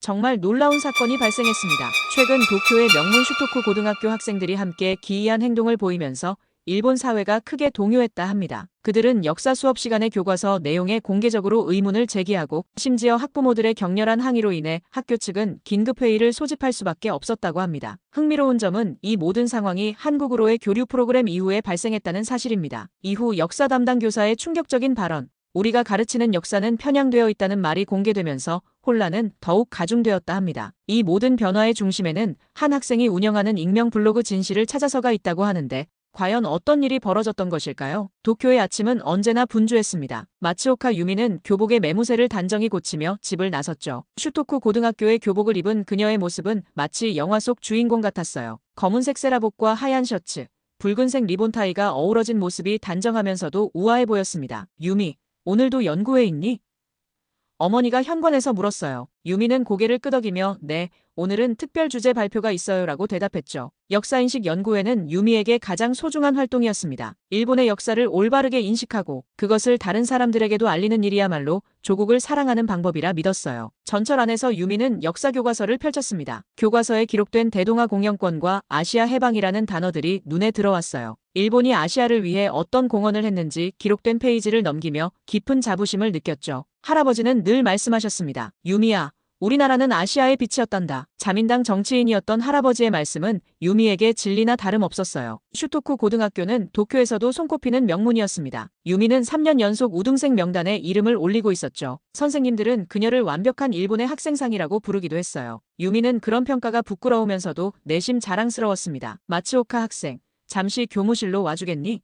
정말 놀라운 사건이 발생했습니다. 최근 도쿄의 명문 슈토쿠 고등학교 학생들이 함께 기이한 행동을 보이면서 일본 사회가 크게 동요했다 합니다. 그들은 역사 수업 시간의 교과서 내용에 공개적으로 의문을 제기하고 심지어 학부모들의 격렬한 항의로 인해 학교 측은 긴급회의를 소집할 수밖에 없었다고 합니다. 흥미로운 점은 이 모든 상황이 한국으로의 교류 프로그램 이후에 발생했다는 사실입니다. 이후 역사 담당 교사의 충격적인 발언, 우리가 가르치는 역사는 편향되어 있다는 말이 공개되면서 혼란은 더욱 가중되었다 합니다. 이 모든 변화의 중심에는 한 학생이 운영하는 익명 블로그 진실을 찾아서가 있다고 하는데 과연 어떤 일이 벌어졌던 것일까요? 도쿄의 아침은 언제나 분주했습니다. 마츠오카 유미는 교복의 매무새를 단정히 고치며 집을 나섰죠. 슈토쿠 고등학교의 교복을 입은 그녀의 모습은 마치 영화 속 주인공 같았어요. 검은색 세라복과 하얀 셔츠, 붉은색 리본 타이가 어우러진 모습이 단정하면서도 우아해 보였습니다. 유미, 오늘도 연구회 있니? 어머니가 현관에서 물었어요. 유미는 고개를 끄덕이며 네, 오늘은 특별 주제 발표가 있어요라고 대답했죠. 역사인식 연구회는 유미에게 가장 소중한 활동이었습니다. 일본의 역사를 올바르게 인식하고 그것을 다른 사람들에게도 알리는 일이야말로 조국을 사랑하는 방법이라 믿었어요. 전철 안에서 유미는 역사 교과서를 펼쳤습니다. 교과서에 기록된 대동아 공영권과 아시아 해방이라는 단어들이 눈에 들어왔어요. 일본이 아시아를 위해 어떤 공헌을 했는지 기록된 페이지를 넘기며 깊은 자부심을 느꼈죠. 할아버지는 늘 말씀하셨습니다. 유미야, 우리나라는 아시아의 빛이었단다. 자민당 정치인이었던 할아버지의 말씀은 유미에게 진리나 다름없었어요. 슈토쿠 고등학교는 도쿄에서도 손꼽히는 명문이었습니다. 유미는 3년 연속 우등생 명단에 이름을 올리고 있었죠. 선생님들은 그녀를 완벽한 일본의 학생상이라고 부르기도 했어요. 유미는 그런 평가가 부끄러우면서도 내심 자랑스러웠습니다. 마츠오카 학생, 잠시 교무실로 와주겠니?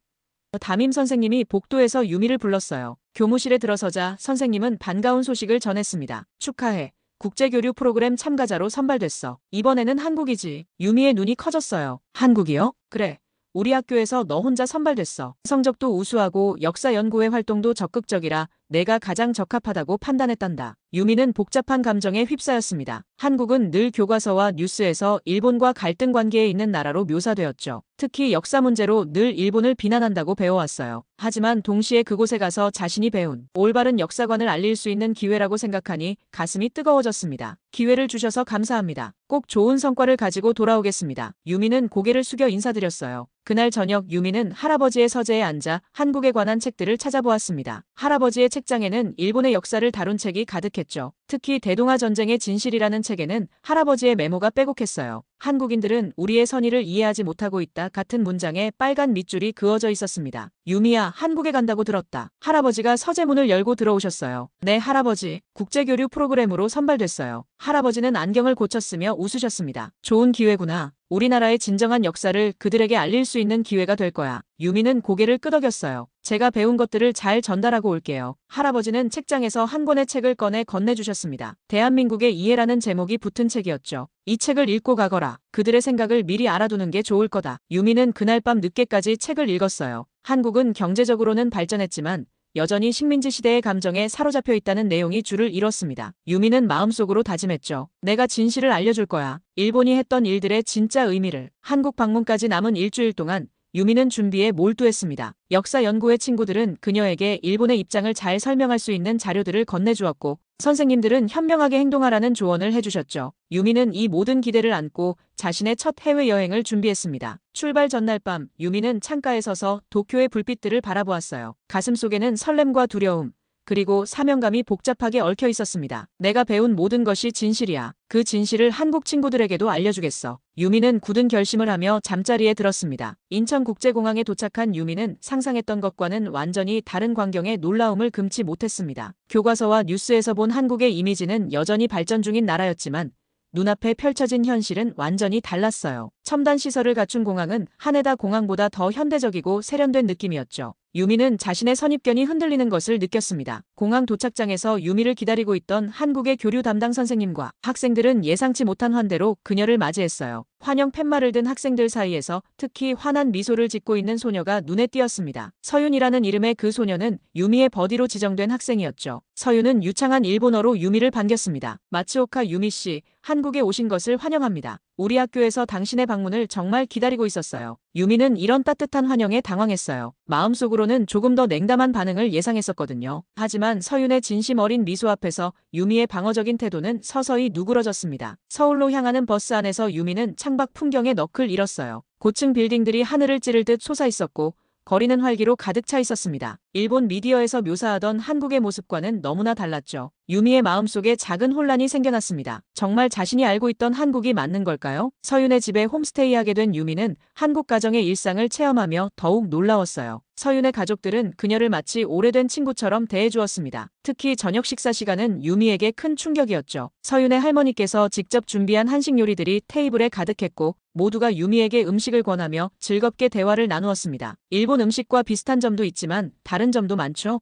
담임 선생님이 복도에서 유미를 불렀어요. 교무실에 들어서자 선생님은 반가운 소식을 전했습니다. 축하해. 국제교류 프로그램 참가자로 선발됐어. 이번에는 한국이지. 유미의 눈이 커졌어요. 한국이요? 그래. 우리 학교에서 너 혼자 선발됐어. 성적도 우수하고 역사 연구회 활동도 적극적이라 내가 가장 적합하다고 판단했단다. 유미는 복잡한 감정에 휩싸였습니다. 한국은 늘 교과서와 뉴스에서 일본과 갈등 관계에 있는 나라로 묘사되었죠. 특히 역사 문제로 늘 일본을 비난한다고 배워왔어요. 하지만 동시에 그곳에 가서 자신이 배운 올바른 역사관을 알릴 수 있는 기회라고 생각하니 가슴이 뜨거워졌습니다. 기회를 주셔서 감사합니다. 꼭 좋은 성과를 가지고 돌아오겠습니다. 유미는 고개를 숙여 인사드렸어요. 그날 저녁 유미는 할아버지의 서재에 앉아 한국에 관한 책들을 찾아보았습니다. 할아버지의 책장에는 일본의 역사를 다룬 책이 가득했죠. 특히 대동아 전쟁의 진실이라는 책에는 할아버지의 메모가 빼곡했어요. 한국인들은 우리의 선의를 이해하지 못하고 있다 같은 문장에 빨간 밑줄이 그어져 있었습니다. 유미야, 한국에 간다고 들었다. 할아버지가 서재 문을 열고 들어오셨어요. 네, 할아버지. 국제교류 프로그램으로 선발됐어요. 할아버지는 안경을 고쳤으며 웃으셨습니다. 좋은 기회구나. 우리나라의 진정한 역사를 그들에게 알릴 수 있는 기회가 될 거야. 유미는 고개를 끄덕였어요. 제가 배운 것들을 잘 전달하고 올게요. 할아버지는 책장에서 한 권의 책을 꺼내 건네주셨습니다. 대한민국의 이해라는 제목이 붙은 책이었죠. 이 책을 읽고 가거라. 그들의 생각을 미리 알아두는 게 좋을 거다. 유미는 그날 밤 늦게까지 책을 읽었어요. 한국은 경제적으로는 발전했지만 여전히 식민지 시대의 감정에 사로잡혀 있다는 내용이 줄을 이뤘습니다. 유미는 마음속으로 다짐했죠. 내가 진실을 알려줄 거야. 일본이 했던 일들의 진짜 의미를. 한국 방문까지 남은 일주일 동안 유미는 준비에 몰두했습니다. 역사 연구회 친구들은 그녀에게 일본의 입장을 잘 설명할 수 있는 자료들을 건네주었고 선생님들은 현명하게 행동하라는 조언을 해주셨죠. 유미는 이 모든 기대를 안고 자신의 첫 해외여행을 준비했습니다. 출발 전날 밤 유미는 창가에 서서 도쿄의 불빛들을 바라보았어요. 가슴속에는 설렘과 두려움, 그리고 사명감이 복잡하게 얽혀 있었습니다. 내가 배운 모든 것이 진실이야. 그 진실을 한국 친구들에게도 알려주겠어. 유미는 굳은 결심을 하며 잠자리에 들었습니다. 인천국제공항에 도착한 유미는 상상했던 것과는 완전히 다른 광경에 놀라움을 금치 못했습니다. 교과서와 뉴스에서 본 한국의 이미지는 여전히 발전 중인 나라였지만 눈앞에 펼쳐진 현실은 완전히 달랐어요. 첨단 시설을 갖춘 공항은 하네다 공항보다 더 현대적이고 세련된 느낌이었죠. 유미는 자신의 선입견이 흔들리는 것을 느꼈습니다. 공항 도착장에서 유미를 기다리고 있던 한국의 교류 담당 선생님과 학생들은 예상치 못한 환대로 그녀를 맞이했어요. 환영 팻말을 든 학생들 사이에서 특히 환한 미소를 짓고 있는 소녀가 눈에 띄었습니다. 서윤이라는 이름의 그 소녀는 유미의 버디로 지정된 학생이었죠. 서윤은 유창한 일본어로 유미를 반겼습니다. 마츠오카 유미 씨, 한국에 오신 것을 환영합니다. 우리 학교에서 당신의 방문을 정말 기다리고 있었어요. 유미는 이런 따뜻한 환영에 당황했어요. 마음속으로는 조금 더 냉담한 반응을 예상했었거든요. 하지만 서윤의 진심 어린 미소 앞에서 유미의 방어적인 태도는 서서히 누그러졌습니다. 서울로 향하는 버스 안에서 유미는 창밖 풍경에 넋을 잃었어요. 고층 빌딩들이 하늘을 찌를 듯 솟아있었고 거리는 활기로 가득 차 있었습니다. 일본 미디어에서 묘사하던 한국의 모습과는 너무나 달랐죠. 유미의 마음속에 작은 혼란이 생겨났습니다. 정말 자신이 알고 있던 한국이 맞는 걸까요? 서윤의 집에 홈스테이하게 된 유미는 한국 가정의 일상을 체험하며 더욱 놀라웠어요. 서윤의 가족들은 그녀를 마치 오래된 친구처럼 대해주었습니다. 특히 저녁 식사 시간은 유미에게 큰 충격이었죠. 서윤의 할머니께서 직접 준비한 한식 요리들이 테이블에 가득했고 모두가 유미에게 음식을 권하며 즐겁게 대화를 나누었습니다. 일본 음식과 비슷한 점도 있지만 다른 점도 많죠?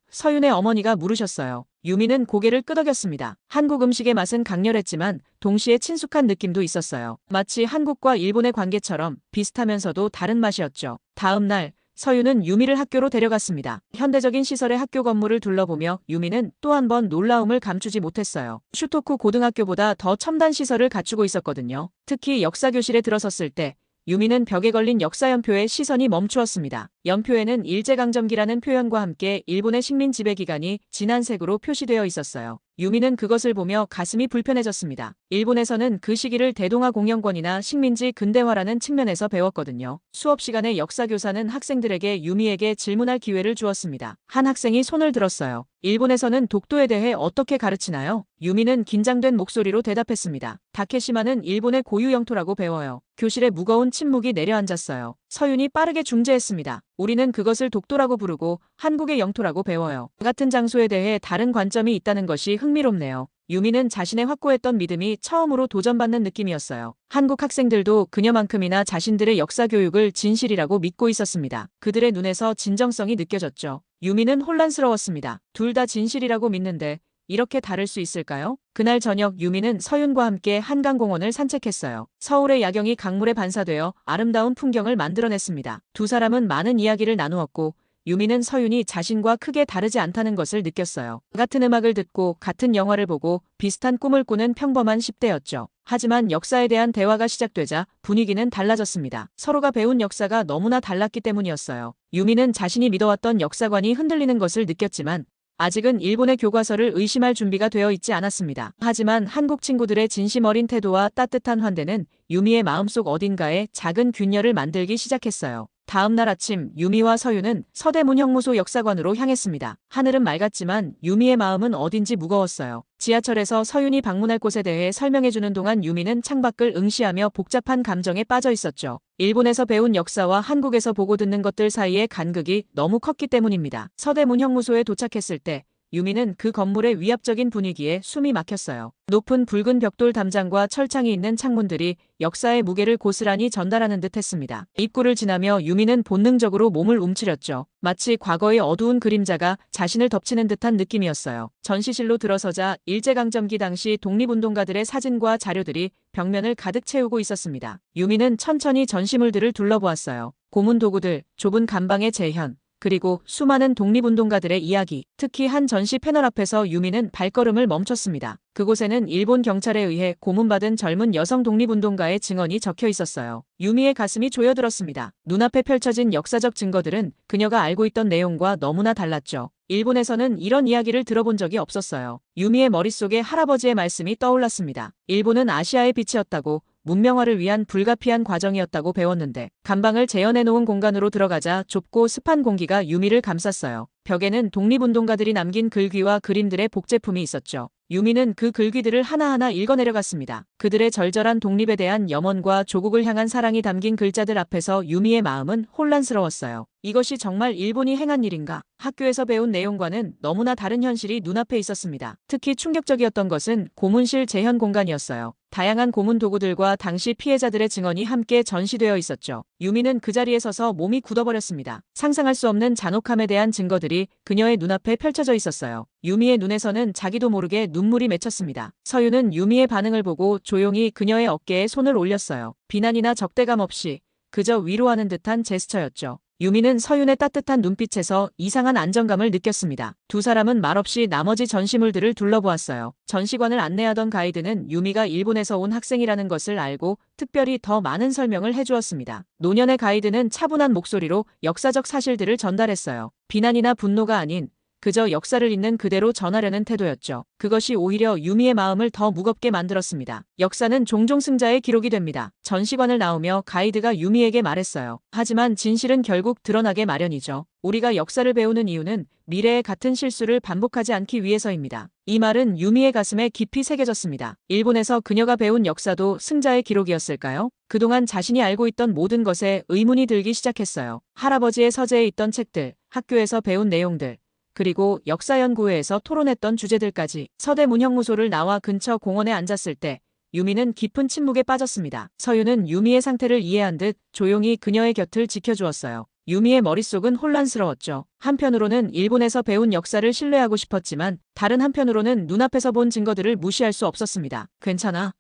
서윤의 어머니가 물으셨어요. 유미는 고개를 끄덕였습니다. 한국 음식의 맛은 강렬했지만 동시에 친숙한 느낌도 있었어요. 마치 한국과 일본의 관계처럼 비슷하면서도 다른 맛이었죠. 다음 날 서윤은 유미를 학교로 데려갔습니다. 현대적인 시설의 학교 건물을 둘러보며 유미는 또 한 번 놀라움을 감추지 못했어요. 슈토쿠 고등학교보다 더 첨단 시설을 갖추고 있었거든요. 특히 역사교실에 들어섰을 때 유미는 벽에 걸린 역사연표에 시선이 멈추었습니다. 연표에는 일제강점기라는 표현과 함께 일본의 식민 지배 기간이 진한 색으로 표시되어 있었어요. 유미는 그것을 보며 가슴이 불편해졌습니다. 일본에서는 그 시기를 대동아 공영권이나 식민지 근대화라는 측면에서 배웠거든요. 수업 시간에 역사교사는 학생들에게 유미에게 질문할 기회를 주었습니다. 한 학생이 손을 들었어요. 일본에서는 독도에 대해 어떻게 가르치나요? 유미는 긴장된 목소리로 대답했습니다. 다케시마는 일본의 고유 영토라고 배워요. 교실에 무거운 침묵이 내려앉았어요. 서윤이 빠르게 중재했습니다. 우리는 그것을 독도라고 부르고 한국의 영토라고 배워요. 같은 장소에 대해 다른 관점이 있다는 것이 흥미롭네요. 유미는 자신의 확고했던 믿음이 처음으로 도전받는 느낌이었어요. 한국 학생들도 그녀만큼이나 자신들의 역사 교육을 진실이라고 믿고 있었습니다. 그들의 눈에서 진정성이 느껴졌죠. 유미는 혼란스러웠습니다. 둘 다 진실이라고 믿는데 이렇게 다를 수 있을까요? 그날 저녁 유미는 서윤과 함께 한강공원을 산책했어요. 서울의 야경이 강물에 반사되어 아름다운 풍경을 만들어냈습니다. 두 사람은 많은 이야기를 나누었고 유미는 서윤이 자신과 크게 다르지 않다는 것을 느꼈어요. 같은 음악을 듣고 같은 영화를 보고 비슷한 꿈을 꾸는 평범한 10대였죠. 하지만 역사에 대한 대화가 시작되자 분위기는 달라졌습니다. 서로가 배운 역사가 너무나 달랐기 때문이었어요. 유미는 자신이 믿어왔던 역사관이 흔들리는 것을 느꼈지만 아직은 일본의 교과서를 의심할 준비가 되어 있지 않았습니다. 하지만 한국 친구들의 진심 어린 태도와 따뜻한 환대는 유미의 마음속 어딘가에 작은 균열을 만들기 시작했어요. 다음 날 아침 유미와 서윤은 서대문 형무소 역사관으로 향했습니다. 하늘은 맑았지만 유미의 마음은 어딘지 무거웠어요. 지하철에서 서윤이 방문할 곳에 대해 설명해주는 동안 유미는 창밖을 응시하며 복잡한 감정에 빠져 있었죠. 일본에서 배운 역사와 한국에서 보고 듣는 것들 사이의 간극이 너무 컸기 때문입니다. 서대문 형무소에 도착했을 때 유미는 그 건물의 위압적인 분위기에 숨이 막혔어요. 높은 붉은 벽돌 담장과 철창이 있는 창문들이 역사의 무게를 고스란히 전달하는 듯 했습니다. 입구를 지나며 유미는 본능적으로 몸을 움츠렸죠. 마치 과거의 어두운 그림자가 자신을 덮치는 듯한 느낌이었어요. 전시실로 들어서자 일제강점기 당시 독립운동가들의 사진과 자료들이 벽면을 가득 채우고 있었습니다. 유미는 천천히 전시물들을 둘러보았어요. 고문 도구들, 좁은 감방의 재현, 그리고 수많은 독립운동가들의 이야기, 특히 한 전시 패널 앞에서 유미는 발걸음을 멈췄습니다. 그곳에는 일본 경찰에 의해 고문받은 젊은 여성 독립운동가의 증언이 적혀 있었어요. 유미의 가슴이 조여들었습니다. 눈앞에 펼쳐진 역사적 증거들은 그녀가 알고 있던 내용과 너무나 달랐죠. 일본에서는 이런 이야기를 들어본 적이 없었어요. 유미의 머릿속에 할아버지의 말씀이 떠올랐습니다. 일본은 아시아의 빛이었다고, 문명화를 위한 불가피한 과정이었다고 배웠는데 감방을 재현해놓은 공간으로 들어가자 좁고 습한 공기가 유미를 감쌌어요. 벽에는 독립운동가들이 남긴 글귀와 그림들의 복제품이 있었죠. 유미는 그 글귀들을 하나하나 읽어내려갔습니다. 그들의 절절한 독립에 대한 염원과 조국을 향한 사랑이 담긴 글자들 앞에서 유미의 마음은 혼란스러웠어요. 이것이 정말 일본이 행한 일인가? 학교에서 배운 내용과는 너무나 다른 현실이 눈앞에 있었습니다. 특히 충격적이었던 것은 고문실 재현 공간이었어요. 다양한 고문 도구들과 당시 피해자들의 증언이 함께 전시되어 있었죠. 유미는 그 자리에 서서 몸이 굳어버렸습니다. 상상할 수 없는 잔혹함에 대한 증거들이 그녀의 눈앞에 펼쳐져 있었어요. 유미의 눈에서는 자기도 모르게 눈물이 맺혔습니다. 서윤은 유미의 반응을 보고 조용히 그녀의 어깨에 손을 올렸어요. 비난이나 적대감 없이 그저 위로하는 듯한 제스처였죠. 유미는 서윤의 따뜻한 눈빛에서 이상한 안정감을 느꼈습니다. 두 사람은 말없이 나머지 전시물들을 둘러보았어요. 전시관을 안내하던 가이드는 유미가 일본에서 온 학생이라는 것을 알고 특별히 더 많은 설명을 해주었습니다. 노년의 가이드는 차분한 목소리로 역사적 사실들을 전달했어요. 비난이나 분노가 아닌 그저 역사를 있는 그대로 전하려는 태도였죠. 그것이 오히려 유미의 마음을 더 무겁게 만들었습니다. 역사는 종종 승자의 기록이 됩니다. 전시관을 나오며 가이드가 유미에게 말했어요. 하지만 진실은 결국 드러나게 마련이죠. 우리가 역사를 배우는 이유는 미래에 같은 실수를 반복하지 않기 위해서입니다. 이 말은 유미의 가슴에 깊이 새겨졌습니다. 일본에서 그녀가 배운 역사도 승자의 기록이었을까요? 그동안 자신이 알고 있던 모든 것에 의문이 들기 시작했어요. 할아버지의 서재에 있던 책들, 학교에서 배운 내용들, 그리고 역사연구회에서 토론했던 주제들까지. 서대문형무소를 나와 근처 공원에 앉았을 때 유미는 깊은 침묵에 빠졌습니다. 서윤은 유미의 상태를 이해한 듯 조용히 그녀의 곁을 지켜주었어요. 유미의 머릿속은 혼란스러웠죠. 한편으로는 일본에서 배운 역사를 신뢰하고 싶었지만 다른 한편으로는 눈앞에서 본 증거들을 무시할 수 없었습니다. 괜찮아?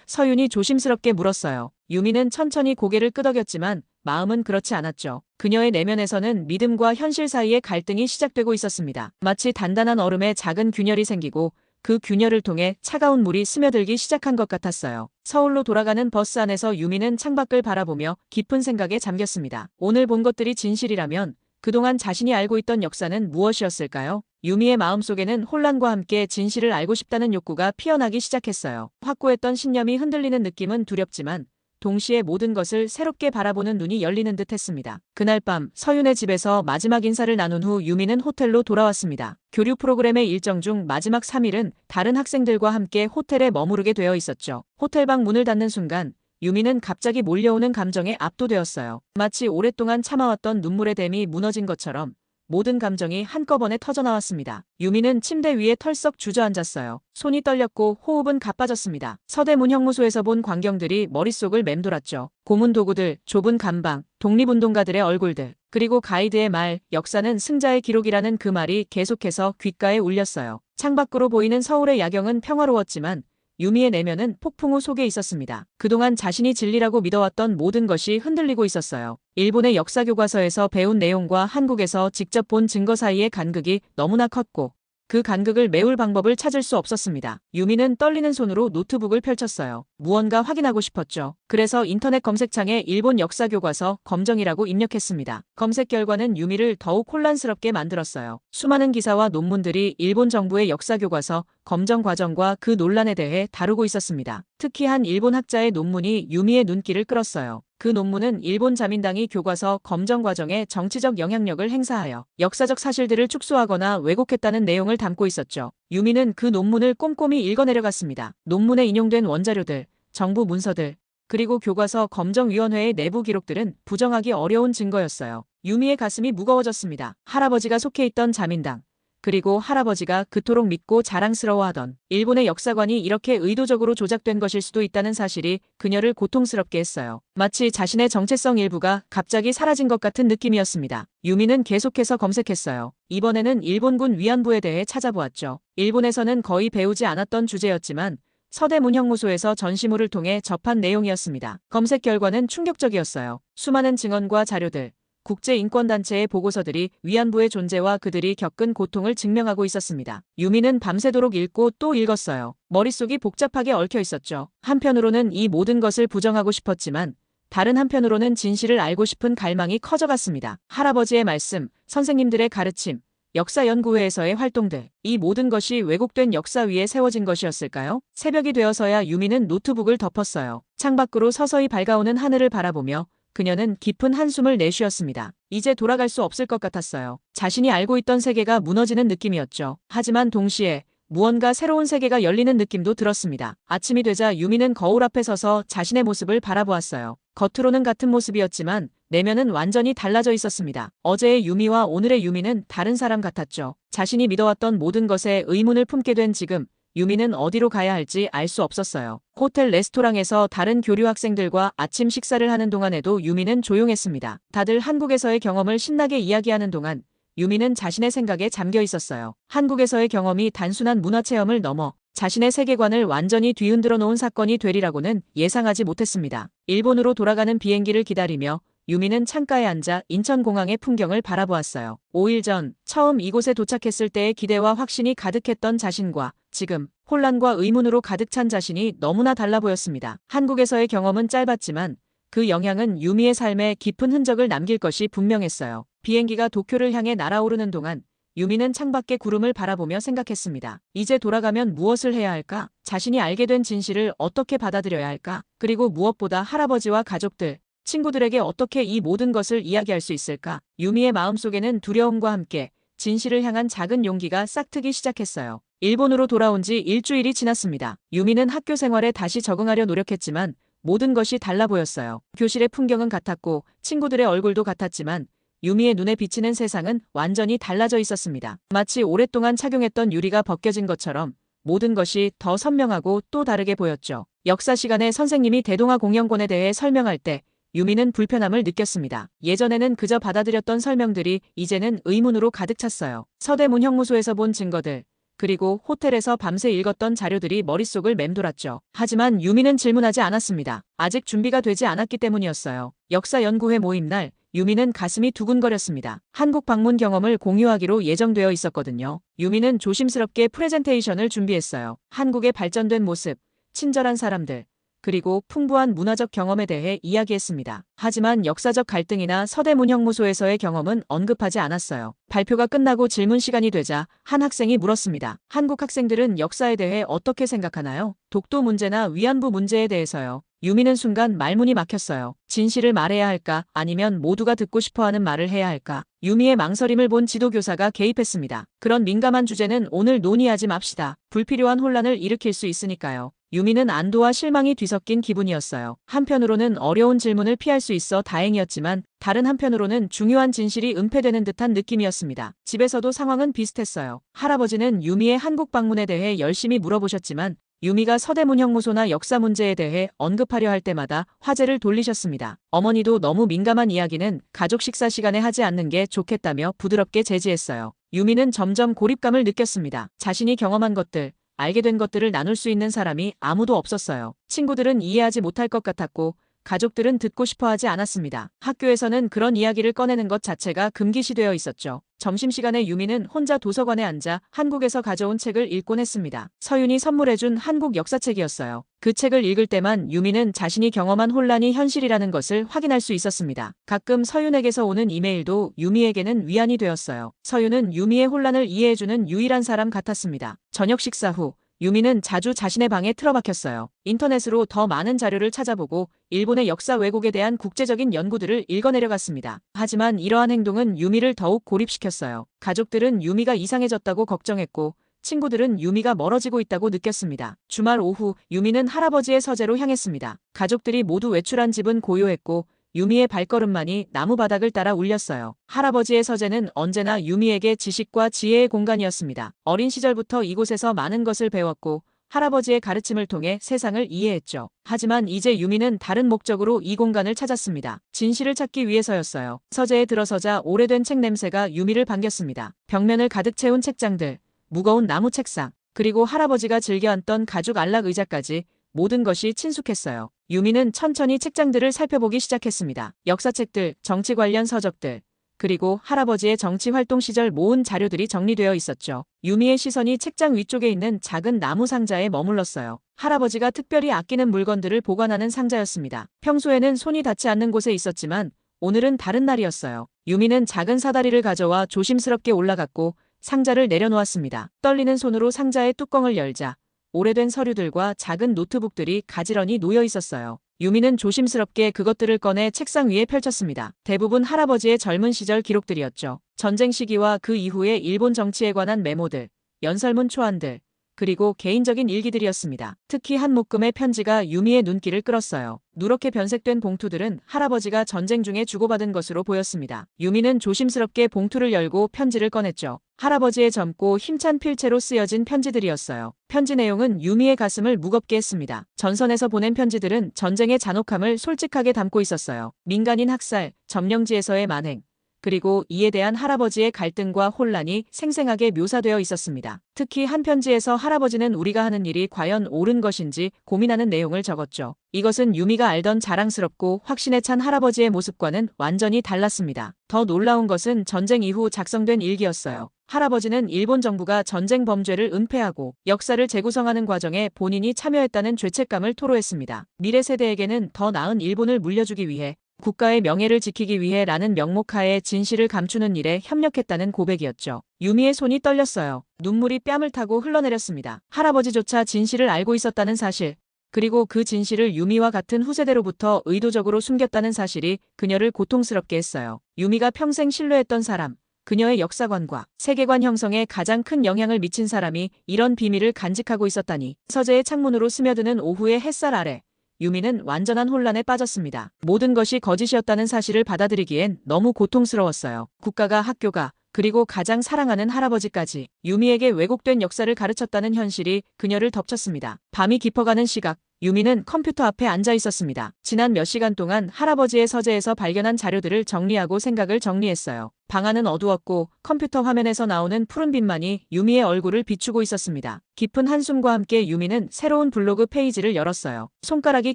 서윤이 조심스럽게 물었어요. 유미는 천천히 고개를 끄덕였지만 마음은 그렇지 않았죠. 그녀의 내면에서는 믿음과 현실 사이의 갈등이 시작되고 있었습니다. 마치 단단한 얼음에 작은 균열이 생기고 그 균열을 통해 차가운 물이 스며들기 시작한 것 같았어요. 서울로 돌아가는 버스 안에서 유미는 창밖을 바라보며 깊은 생각에 잠겼습니다. 오늘 본 것들이 진실이라면 그동안 자신이 알고 있던 역사는 무엇이었을까요? 유미의 마음속에는 혼란과 함께 진실을 알고 싶다는 욕구가 피어나기 시작했어요. 확고했던 신념이 흔들리는 느낌은 두렵지만 동시에 모든 것을 새롭게 바라보는 눈이 열리는 듯 했습니다. 그날 밤 서윤의 집에서 마지막 인사를 나눈 후 유미는 호텔로 돌아왔습니다. 교류 프로그램의 일정 중 마지막 3일은 다른 학생들과 함께 호텔에 머무르게 되어 있었죠. 호텔방 문을 닫는 순간 유미는 갑자기 몰려오는 감정에 압도되었어요. 마치 오랫동안 참아왔던 눈물의 댐이 무너진 것처럼 모든 감정이 한꺼번에 터져나왔습니다. 유미는 침대 위에 털썩 주저앉았어요. 손이 떨렸고 호흡은 가빠졌습니다. 서대문형무소에서 본 광경들이 머릿속을 맴돌았죠. 고문 도구들, 좁은 감방, 독립운동가들의 얼굴들, 그리고 가이드의 말, 역사는 승자의 기록이라는 그 말이 계속해서 귓가에 울렸어요. 창밖으로 보이는 서울의 야경은 평화로웠지만 유미의 내면은 폭풍우 속에 있었습니다. 그동안 자신이 진리라고 믿어왔던 모든 것이 흔들리고 있었어요. 일본의 역사 교과서에서 배운 내용과 한국에서 직접 본 증거 사이의 간극이 너무나 컸고 그 간극을 메울 방법을 찾을 수 없었습니다. 유미는 떨리는 손으로 노트북을 펼쳤어요. 무언가 확인하고 싶었죠. 그래서 인터넷 검색창에 일본 역사 교과서 검정이라고 입력했습니다. 검색 결과는 유미를 더욱 혼란스럽게 만들었어요. 수많은 기사와 논문들이 일본 정부의 역사 교과서 검정 과정과 그 논란에 대해 다루고 있었습니다. 특히 한 일본 학자의 논문이 유미의 눈길을 끌었어요. 그 논문은 일본 자민당이 교과서 검정 과정에 정치적 영향력을 행사하여 역사적 사실들을 축소하거나 왜곡했다는 내용을 담고 있었죠. 유미는 그 논문을 꼼꼼히 읽어내려갔습니다. 논문에 인용된 원자료들, 정부 문서들, 그리고 교과서 검정위원회의 내부 기록들은 부정하기 어려운 증거였어요. 유미의 가슴이 무거워졌습니다. 할아버지가 속해 있던 자민당, 그리고 할아버지가 그토록 믿고 자랑스러워하던 일본의 역사관이 이렇게 의도적으로 조작된 것일 수도 있다는 사실이 그녀를 고통스럽게 했어요. 마치 자신의 정체성 일부가 갑자기 사라진 것 같은 느낌이었습니다. 유미는 계속해서 검색했어요. 이번에는 일본군 위안부에 대해 찾아보았죠. 일본에서는 거의 배우지 않았던 주제였지만 서대문형무소에서 전시물을 통해 접한 내용이었습니다. 검색 결과는 충격적이었어요. 수많은 증언과 자료들, 국제인권단체의 보고서들이 위안부의 존재와 그들이 겪은 고통을 증명하고 있었습니다. 유미는 밤새도록 읽고 또 읽었어요. 머릿속이 복잡하게 얽혀 있었죠. 한편으로는 이 모든 것을 부정하고 싶었지만 다른 한편으로는 진실을 알고 싶은 갈망이 커져갔습니다. 할아버지의 말씀, 선생님들의 가르침, 역사연구회에서의 활동들, 이 모든 것이 왜곡된 역사 위에 세워진 것이었을까요? 새벽이 되어서야 유미는 노트북을 덮었어요. 창밖으로 서서히 밝아오는 하늘을 바라보며 그녀는 깊은 한숨을 내쉬었습니다. 이제 돌아갈 수 없을 것 같았어요. 자신이 알고 있던 세계가 무너지는 느낌이었죠. 하지만 동시에 무언가 새로운 세계가 열리는 느낌도 들었습니다. 아침이 되자 유미는 거울 앞에 서서 자신의 모습을 바라보았어요. 겉으로는 같은 모습이었지만 내면은 완전히 달라져 있었습니다. 어제의 유미와 오늘의 유미는 다른 사람 같았죠. 자신이 믿어왔던 모든 것에 의문을 품게 된 지금 유미는 어디로 가야 할지 알 수 없었어요. 호텔 레스토랑에서 다른 교류 학생들과 아침 식사를 하는 동안에도 유미는 조용했습니다. 다들 한국에서의 경험을 신나게 이야기하는 동안 유미는 자신의 생각에 잠겨 있었어요. 한국에서의 경험이 단순한 문화체험을 넘어 자신의 세계관을 완전히 뒤흔들어 놓은 사건이 되리라고는 예상하지 못했습니다. 일본으로 돌아가는 비행기를 기다리며 유미는 창가에 앉아 인천공항의 풍경을 바라보았어요. 5일 전 처음 이곳에 도착했을 때의 기대와 확신이 가득했던 자신과 지금 혼란과 의문으로 가득 찬 자신이 너무나 달라 보였습니다. 한국에서의 경험은 짧았지만 그 영향은 유미의 삶에 깊은 흔적을 남길 것이 분명했어요. 비행기가 도쿄를 향해 날아오르는 동안 유미는 창밖의 구름을 바라보며 생각했습니다. 이제 돌아가면 무엇을 해야 할까? 자신이 알게 된 진실을 어떻게 받아들여야 할까? 그리고 무엇보다 할아버지와 가족들, 친구들에게 어떻게 이 모든 것을 이야기할 수 있을까? 유미의 마음속에는 두려움과 함께 진실을 향한 작은 용기가 싹트기 시작했어요. 일본으로 돌아온 지 일주일이 지났습니다. 유미는 학교 생활에 다시 적응하려 노력했지만 모든 것이 달라 보였어요. 교실의 풍경은 같았고 친구들의 얼굴도 같았지만 유미의 눈에 비치는 세상은 완전히 달라져 있었습니다. 마치 오랫동안 착용했던 유리가 벗겨진 것처럼 모든 것이 더 선명하고 또 다르게 보였죠. 역사 시간에 선생님이 대동아 공영권에 대해 설명할 때 유미는 불편함을 느꼈습니다. 예전에는 그저 받아들였던 설명들이 이제는 의문으로 가득 찼어요. 서대문 형무소에서 본 증거들, 그리고 호텔에서 밤새 읽었던 자료들이 머릿속을 맴돌았죠. 하지만 유미는 질문하지 않았습니다. 아직 준비가 되지 않았기 때문이었어요. 역사연구회 모임 날 유미는 가슴이 두근거렸습니다. 한국 방문 경험을 공유하기로 예정되어 있었거든요. 유미는 조심스럽게 프레젠테이션을 준비했어요. 한국의 발전된 모습, 친절한 사람들, 그리고 풍부한 문화적 경험에 대해 이야기했습니다. 하지만 역사적 갈등이나 서대문 형무소에서의 경험은 언급하지 않았어요. 발표가 끝나고 질문 시간이 되자 한 학생이 물었습니다. 한국 학생들은 역사에 대해 어떻게 생각하나요? 독도 문제나 위안부 문제에 대해서요. 유미는 순간 말문이 막혔어요. 진실을 말해야 할까? 아니면 모두가 듣고 싶어하는 말을 해야 할까? 유미의 망설임을 본 지도교사가 개입했습니다. 그런 민감한 주제는 오늘 논의하지 맙시다. 불필요한 혼란을 일으킬 수 있으니까요. 유미는 안도와 실망이 뒤섞인 기분이었어요. 한편으로는 어려운 질문을 피할 수 있어 다행이었지만 다른 한편으로는 중요한 진실이 은폐되는 듯한 느낌이었습니다. 집에서도 상황은 비슷했어요. 할아버지는 유미의 한국 방문에 대해 열심히 물어보셨지만 유미가 서대문 형무소나 역사 문제에 대해 언급하려 할 때마다 화제를 돌리셨습니다. 어머니도 너무 민감한 이야기는 가족 식사 시간에 하지 않는 게 좋겠다며 부드럽게 제지했어요. 유미는 점점 고립감을 느꼈습니다. 자신이 경험한 것들, 알게 된 것들을 나눌 수 있는 사람이 아무도 없었어요. 친구들은 이해하지 못할 것 같았고 가족들은 듣고 싶어 하지 않았습니다. 학교에서는 그런 이야기를 꺼내는 것 자체가 금기시되어 있었죠. 점심시간에 유미는 혼자 도서관에 앉아 한국에서 가져온 책을 읽곤 했습니다. 서윤이 선물해준 한국 역사책이었어요. 그 책을 읽을 때만 유미는 자신이 경험한 혼란이 현실이라는 것을 확인할 수 있었습니다. 가끔 서윤에게서 오는 이메일도 유미에게는 위안이 되었어요. 서윤은 유미의 혼란을 이해해주는 유일한 사람 같았습니다. 저녁 식사 후 유미는 자주 자신의 방에 틀어박혔어요. 인터넷으로 더 많은 자료를 찾아보고 일본의 역사 왜곡에 대한 국제적인 연구들을 읽어내려갔습니다. 하지만 이러한 행동은 유미를 더욱 고립시켰어요. 가족들은 유미가 이상해졌다고 걱정했고 친구들은 유미가 멀어지고 있다고 느꼈습니다. 주말 오후 유미는 할아버지의 서재로 향했습니다. 가족들이 모두 외출한 집은 고요했고 유미의 발걸음만이 나무 바닥을 따라 울렸어요. 할아버지의 서재는 언제나 유미에게 지식과 지혜의 공간이었습니다. 어린 시절부터 이곳에서 많은 것을 배웠고 할아버지의 가르침을 통해 세상을 이해했죠. 하지만 이제 유미는 다른 목적으로 이 공간을 찾았습니다. 진실을 찾기 위해서였어요. 서재에 들어서자 오래된 책 냄새가 유미를 반겼습니다. 벽면을 가득 채운 책장들, 무거운 나무 책상, 그리고 할아버지가 즐겨 앉던 가죽 안락 의자까지 모든 것이 친숙했어요. 유미는 천천히 책장들을 살펴보기 시작했습니다. 역사책들, 정치 관련 서적들, 그리고 할아버지의 정치 활동 시절 모은 자료들이 정리되어 있었죠. 유미의 시선이 책장 위쪽에 있는 작은 나무 상자에 머물렀어요. 할아버지가 특별히 아끼는 물건들을 보관하는 상자였습니다. 평소에는 손이 닿지 않는 곳에 있었지만 오늘은 다른 날이었어요. 유미는 작은 사다리를 가져와 조심스럽게 올라갔고 상자를 내려놓았습니다. 떨리는 손으로 상자의 뚜껑을 열자 오래된 서류들과 작은 노트북들이 가지런히 놓여 있었어요. 유미는 조심스럽게 그것들을 꺼내 책상 위에 펼쳤습니다. 대부분 할아버지의 젊은 시절 기록들이었죠. 전쟁 시기와 그 이후의 일본 정치에 관한 메모들, 연설문 초안들, 그리고 개인적인 일기들이었습니다. 특히 한 묶음의 편지가 유미의 눈길을 끌었어요. 누렇게 변색된 봉투들은 할아버지가 전쟁 중에 주고받은 것으로 보였습니다. 유미는 조심스럽게 봉투를 열고 편지를 꺼냈죠. 할아버지의 젊고 힘찬 필체로 쓰여진 편지들이었어요. 편지 내용은 유미의 가슴을 무겁게 했습니다. 전선에서 보낸 편지들은 전쟁의 잔혹함을 솔직하게 담고 있었어요. 민간인 학살, 점령지에서의 만행, 그리고 이에 대한 할아버지의 갈등과 혼란이 생생하게 묘사되어 있었습니다. 특히 한 편지에서 할아버지는 우리가 하는 일이 과연 옳은 것인지 고민하는 내용을 적었죠. 이것은 유미가 알던 자랑스럽고 확신에 찬 할아버지의 모습과는 완전히 달랐습니다. 더 놀라운 것은 전쟁 이후 작성된 일기였어요. 할아버지는 일본 정부가 전쟁 범죄를 은폐하고 역사를 재구성하는 과정에 본인이 참여했다는 죄책감을 토로했습니다. 미래 세대에게는 더 나은 일본을 물려주기 위해 국가의 명예를 지키기 위해라는 명목하에 진실을 감추는 일에 협력했다는 고백이었죠. 유미의 손이 떨렸어요. 눈물이 뺨을 타고 흘러내렸습니다. 할아버지조차 진실을 알고 있었다는 사실, 그리고 그 진실을 유미와 같은 후세대로부터 의도적으로 숨겼다는 사실이 그녀를 고통스럽게 했어요. 유미가 평생 신뢰했던 사람, 그녀의 역사관과 세계관 형성에 가장 큰 영향을 미친 사람이 이런 비밀을 간직하고 있었다니. 서재의 창문으로 스며드는 오후의 햇살 아래 유미는 완전한 혼란에 빠졌습니다. 모든 것이 거짓이었다는 사실을 받아들이기엔 너무 고통스러웠어요. 국가가, 학교가, 그리고 가장 사랑하는 할아버지까지 유미에게 왜곡된 역사를 가르쳤다는 현실이 그녀를 덮쳤습니다. 밤이 깊어가는 시각, 유미는 컴퓨터 앞에 앉아 있었습니다. 지난 몇 시간 동안 할아버지의 서재에서 발견한 자료들을 정리하고 생각을 정리했어요. 방 안은 어두웠고 컴퓨터 화면에서 나오는 푸른 빛만이 유미의 얼굴을 비추고 있었습니다. 깊은 한숨과 함께 유미는 새로운 블로그 페이지를 열었어요. 손가락이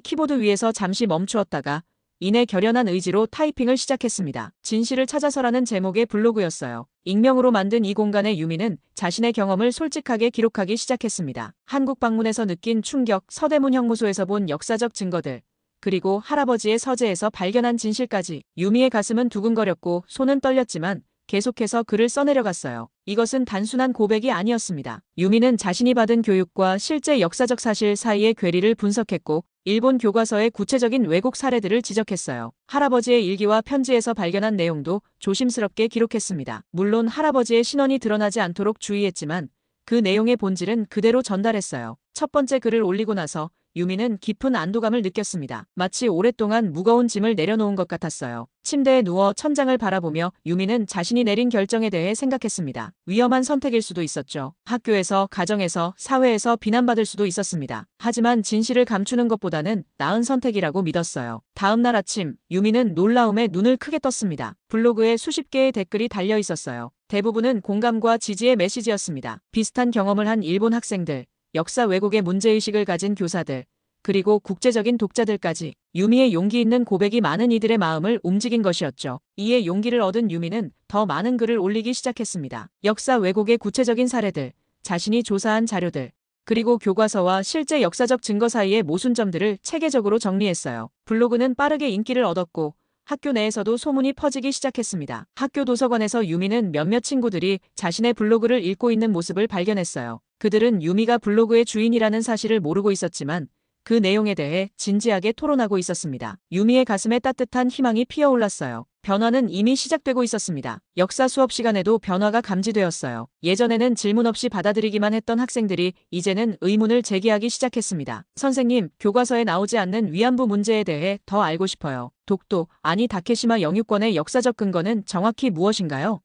키보드 위에서 잠시 멈추었다가 이내 결연한 의지로 타이핑을 시작했습니다. 진실을 찾아서라는 제목의 블로그였어요. 익명으로 만든 이 공간에 유미는 자신의 경험을 솔직하게 기록하기 시작했습니다. 한국 방문에서 느낀 충격, 서대문 형무소에서 본 역사적 증거들, 그리고 할아버지의 서재에서 발견한 진실까지. 유미의 가슴은 두근거렸고 손은 떨렸지만 계속해서 글을 써내려갔어요. 이것은 단순한 고백이 아니었습니다. 유미는 자신이 받은 교육과 실제 역사적 사실 사이의 괴리를 분석했고 일본 교과서의 구체적인 왜곡 사례들을 지적했어요. 할아버지의 일기와 편지에서 발견한 내용도 조심스럽게 기록했습니다. 물론 할아버지의 신원이 드러나지 않도록 주의했지만 그 내용의 본질은 그대로 전달했어요. 첫 번째 글을 올리고 나서 유미는 깊은 안도감을 느꼈습니다. 마치 오랫동안 무거운 짐을 내려놓은 것 같았어요. 침대에 누워 천장을 바라보며 유미는 자신이 내린 결정에 대해 생각했습니다. 위험한 선택일 수도 있었죠. 학교에서, 가정에서, 사회에서 비난받을 수도 있었습니다. 하지만 진실을 감추는 것보다는 나은 선택이라고 믿었어요. 다음 날 아침, 유미는 놀라움에 눈을 크게 떴습니다. 블로그에 수십 개의 댓글이 달려 있었어요. 대부분은 공감과 지지의 메시지였습니다. 비슷한 경험을 한 일본 학생들, 역사 왜곡의 문제의식을 가진 교사들, 그리고 국제적인 독자들까지 유미의 용기 있는 고백이 많은 이들의 마음을 움직인 것이었죠. 이에 용기를 얻은 유미는 더 많은 글을 올리기 시작했습니다. 역사 왜곡의 구체적인 사례들, 자신이 조사한 자료들, 그리고 교과서와 실제 역사적 증거 사이의 모순점들을 체계적으로 정리했어요. 블로그는 빠르게 인기를 얻었고 학교 내에서도 소문이 퍼지기 시작했습니다. 학교 도서관에서 유미는 몇몇 친구들이 자신의 블로그를 읽고 있는 모습을 발견했어요. 그들은 유미가 블로그의 주인이라는 사실을 모르고 있었지만 그 내용에 대해 진지하게 토론하고 있었습니다. 유미의 가슴에 따뜻한 희망이 피어올랐어요. 변화는 이미 시작되고 있었습니다. 역사 수업 시간에도 변화가 감지되었어요. 예전에는 질문 없이 받아들이기만 했던 학생들이 이제는 의문을 제기하기 시작했습니다. 선생님, 교과서에 나오지 않는 위안부 문제에 대해 더 알고 싶어요. 독도, 아니 다케시마 영유권의 역사적 근거는 정확히 무엇인가요?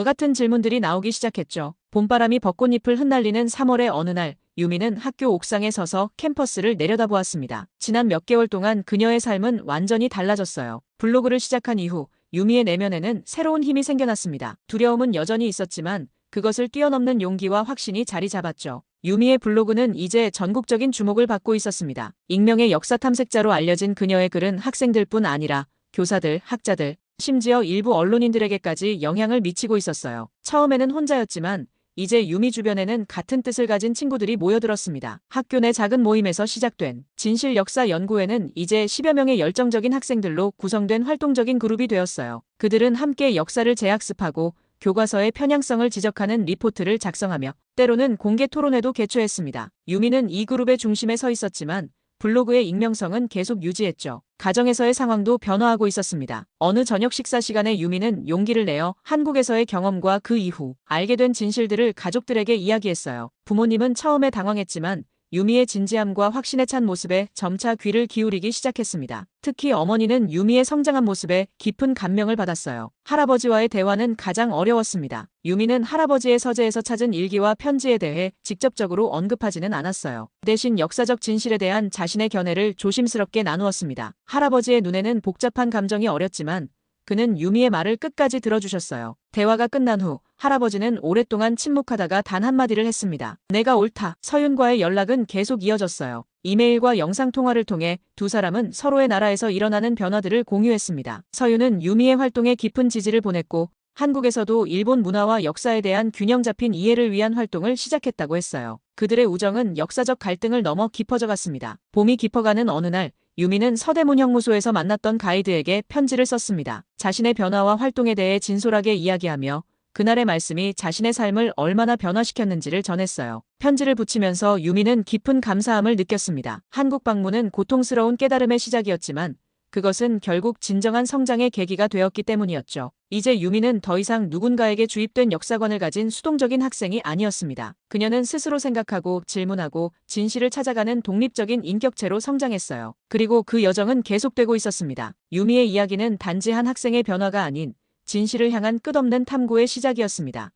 같은 질문들이 나오기 시작했죠. 봄바람이 벚꽃잎을 흩날리는 3월의 어느 날, 유미는 학교 옥상에 서서 캠퍼스를 내려다보았습니다. 지난 몇 개월 동안 그녀의 삶은 완전히 달라졌어요. 블로그를 시작한 이후 유미의 내면에는 새로운 힘이 생겨났습니다. 두려움은 여전히 있었지만 그것을 뛰어넘는 용기와 확신이 자리 잡았죠. 유미의 블로그는 이제 전국적인 주목을 받고 있었습니다. 익명의 역사 탐색자로 알려진 그녀의 글은 학생들뿐 아니라 교사들, 학자들, 심지어 일부 언론인들에게까지 영향을 미치고 있었어요. 처음에는 혼자였지만 이제 유미 주변에는 같은 뜻을 가진 친구들이 모여들었습니다. 학교 내 작은 모임에서 시작된 진실 역사 연구회는 이제 10여 명의 열정적인 학생들로 구성된 활동적인 그룹이 되었어요. 그들은 함께 역사를 재학습하고 교과서의 편향성을 지적하는 리포트를 작성하며 때로는 공개 토론회도 개최했습니다. 유미는 이 그룹의 중심에 서 있었지만 블로그의 익명성은 계속 유지했죠. 가정에서의 상황도 변화하고 있었습니다. 어느 저녁 식사 시간에 유미는 용기를 내어 한국에서의 경험과 그 이후 알게 된 진실들을 가족들에게 이야기했어요. 부모님은 처음에 당황했지만 유미의 진지함과 확신에 찬 모습에 점차 귀를 기울이기 시작했습니다. 특히 어머니는 유미의 성장한 모습에 깊은 감명을 받았어요. 할아버지와의 대화는 가장 어려웠습니다. 유미는 할아버지의 서재에서 찾은 일기와 편지에 대해 직접적으로 언급하지는 않았어요. 대신 역사적 진실에 대한 자신의 견해를 조심스럽게 나누었습니다. 할아버지의 눈에는 복잡한 감정이 어렸지만 그는 유미의 말을 끝까지 들어주셨어요. 대화가 끝난 후 할아버지는 오랫동안 침묵하다가 단 한마디를 했습니다. 내가 옳다. 서윤과의 연락은 계속 이어졌어요. 이메일과 영상통화를 통해 두 사람은 서로의 나라에서 일어나는 변화들을 공유했습니다. 서윤은 유미의 활동에 깊은 지지를 보냈고 한국에서도 일본 문화와 역사에 대한 균형 잡힌 이해를 위한 활동을 시작했다고 했어요. 그들의 우정은 역사적 갈등을 넘어 깊어져 갔습니다. 봄이 깊어가는 어느 날 유미는 서대문 형무소에서 만났던 가이드에게 편지를 썼습니다. 자신의 변화와 활동에 대해 진솔하게 이야기하며 그날의 말씀이 자신의 삶을 얼마나 변화시켰는지를 전했어요. 편지를 붙이면서 유미는 깊은 감사함을 느꼈습니다. 한국 방문은 고통스러운 깨달음의 시작이었지만 그것은 결국 진정한 성장의 계기가 되었기 때문이었죠. 이제 유미는 더 이상 누군가에게 주입된 역사관을 가진 수동적인 학생이 아니었습니다. 그녀는 스스로 생각하고 질문하고 진실을 찾아가는 독립적인 인격체로 성장했어요. 그리고 그 여정은 계속되고 있었습니다. 유미의 이야기는 단지 한 학생의 변화가 아닌 진실을 향한 끝없는 탐구의 시작이었습니다.